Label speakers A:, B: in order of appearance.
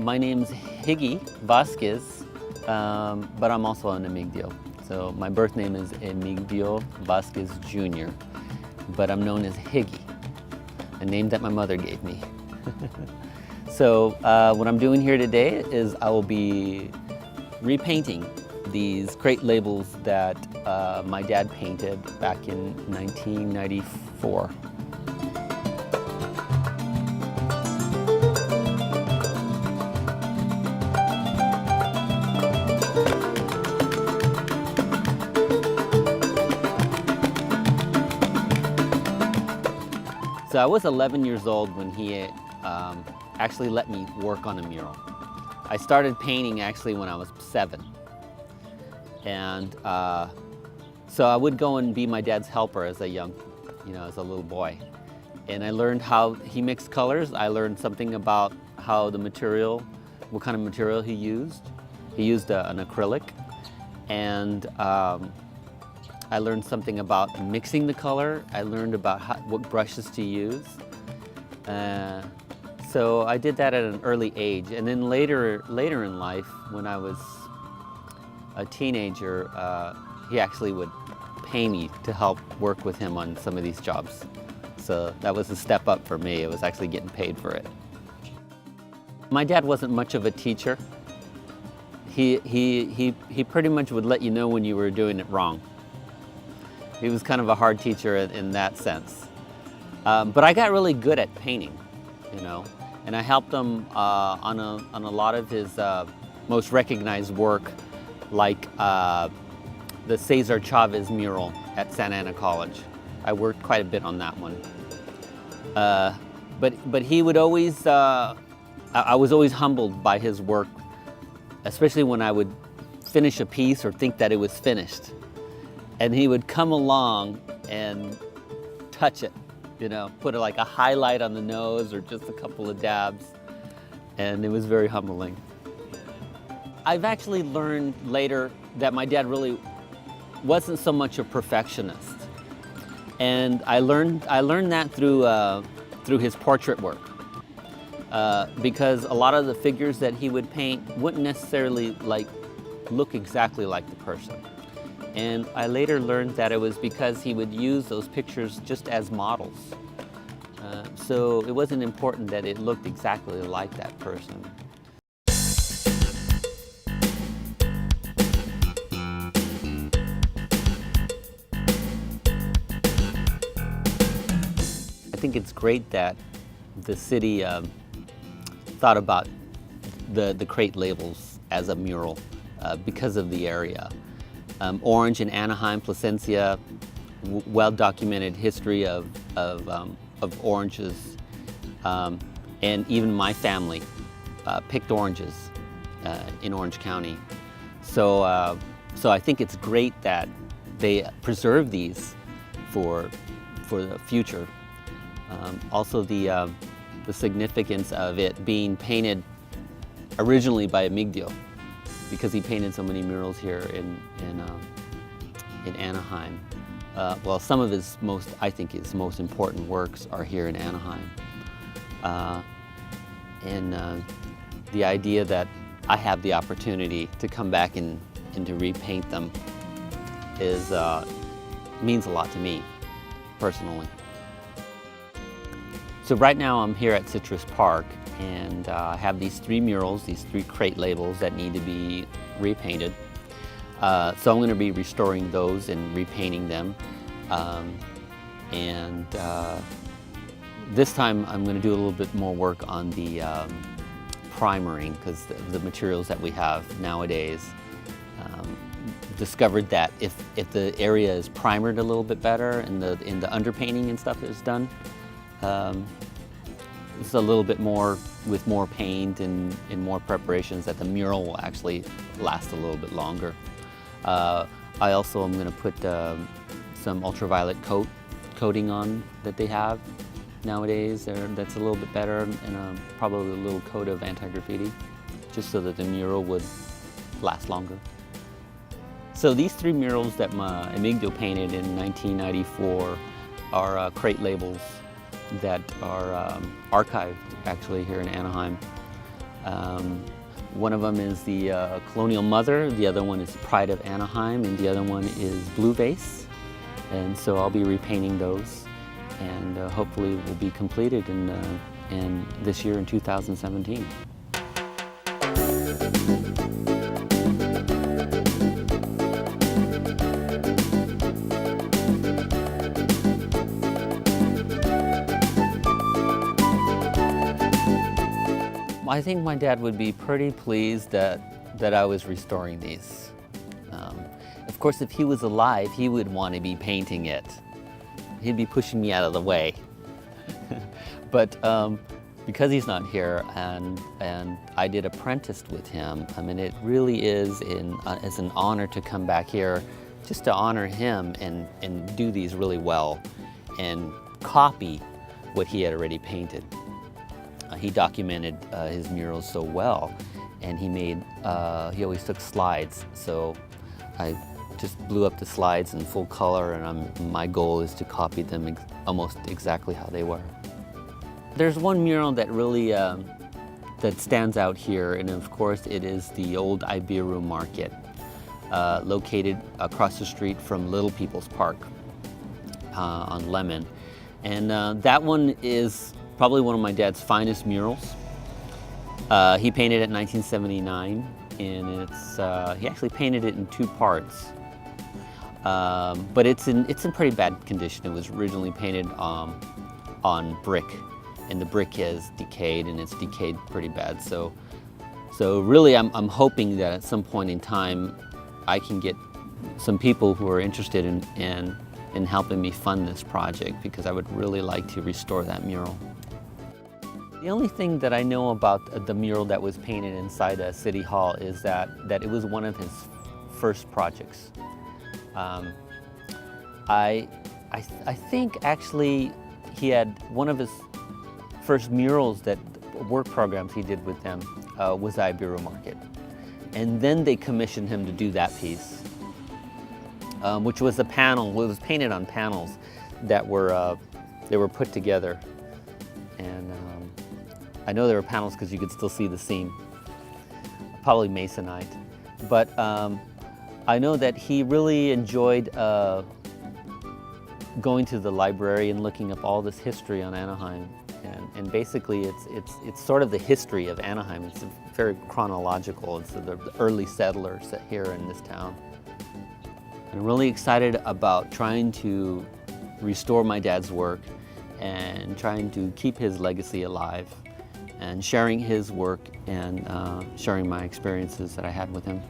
A: My name's Higgy Vasquez, but I'm also an Emigdio. So my birth name is Emigdio Vasquez Jr., but I'm known as Higgy, a name that my mother gave me. So what I'm doing here today is I will be repainting these crate labels that my dad painted back in 1994. So I was 11 years old when he actually let me work on a mural. I started painting actually when I was 7. And so I would go and be my dad's helper as a as a little boy. And I learned how he mixed colors. I learned something about how the material, what kind of material he used. He used an acrylic. And I learned something about mixing the color. I learned about what brushes to use. So I did that at an early age. And then later in life, when I was a teenager, he actually would pay me to help work with him on some of these jobs. So that was a step up for me. It was actually getting paid for it. My dad wasn't much of a teacher. He pretty much would let you know when you were doing it wrong. He was kind of a hard teacher in that sense. But I got really good at painting, and I helped him on a lot of his most recognized work, like the Cesar Chavez mural at Santa Ana College. I worked quite a bit on that one. But he would always, I was always humbled by his work, especially when I would finish a piece or think that it was finished. And he would come along and touch it, put like a highlight on the nose or just a couple of dabs. And it was very humbling. I've actually learned later that my dad really wasn't so much a perfectionist. And I learned that through his portrait work. Because a lot of the figures that he would paint wouldn't necessarily look exactly like the person. And I later learned that it was because he would use those pictures just as models. So it wasn't important that it looked exactly like that person. I think it's great that the city thought about the crate labels as a mural because of the area. Orange and Anaheim, Placencia, well-documented history of oranges, and even my family picked oranges in Orange County. So I think it's great that they preserve these for the future. Also the significance of it being painted originally by Emigdio, because he painted so many murals here in Anaheim. Well, some of his I think his most important works are here in Anaheim. And the idea that I have the opportunity to come back and to repaint them means a lot to me, personally. So right now I'm here at Citrus Park, and I have these 3 murals, these 3 crate labels that need to be repainted. So I'm going to be restoring those and repainting them. This time I'm going to do a little bit more work on the primering, because the materials that we have nowadays, discovered that if the area is primered a little bit better and the underpainting and stuff is done, it's a little bit more with more paint and more preparations, that the mural will actually last a little bit longer. I also am going to put some ultraviolet coating on that they have nowadays. That's a little bit better, and probably a little coat of anti-graffiti, just so that the mural would last longer. So these 3 murals that Emigdio painted in 1994 are crate labels that are archived actually here in Anaheim. One of them is the Colonial Mother, the other one is Pride of Anaheim, and the other one is Blue Vase. And so I'll be repainting those, and hopefully will be completed in this year in 2017. I think my dad would be pretty pleased that I was restoring these. Of course, if he was alive, he would want to be painting it. He'd be pushing me out of the way. But because he's not here, and I did apprentice with him, I mean, it really is as an honor to come back here just to honor him and do these really well and copy what he had already painted. He documented his murals so well, and he always took slides, so I just blew up the slides in full color, and my goal is to copy them almost exactly how they were. There's one mural that really that stands out here, and of course it is the old Ibiru Market, located across the street from Little People's Park on Lemon. And that one is probably one of my dad's finest murals. He painted it in 1979, and he actually painted it in 2 parts. But it's in pretty bad condition. It was originally painted on brick, and the brick has decayed, and it's decayed pretty bad. So really, I'm hoping that at some point in time, I can get some people who are interested in helping me fund this project, because I would really like to restore that mural. The only thing that I know about the mural that was painted inside City Hall is that it was one of his first projects. I think actually he had one of his first murals, that work programs he did with them was Ibiru Market. And then they commissioned him to do that piece, which was a panel. It was painted on panels that were put together. And I know there were panels because you could still see the seam, probably masonite. But I know that he really enjoyed going to the library and looking up all this history on Anaheim. And basically it's sort of the history of Anaheim. It's very chronological. It's the early settlers here in this town. And I'm really excited about trying to restore my dad's work and trying to keep his legacy alive, and sharing his work and sharing my experiences that I had with him.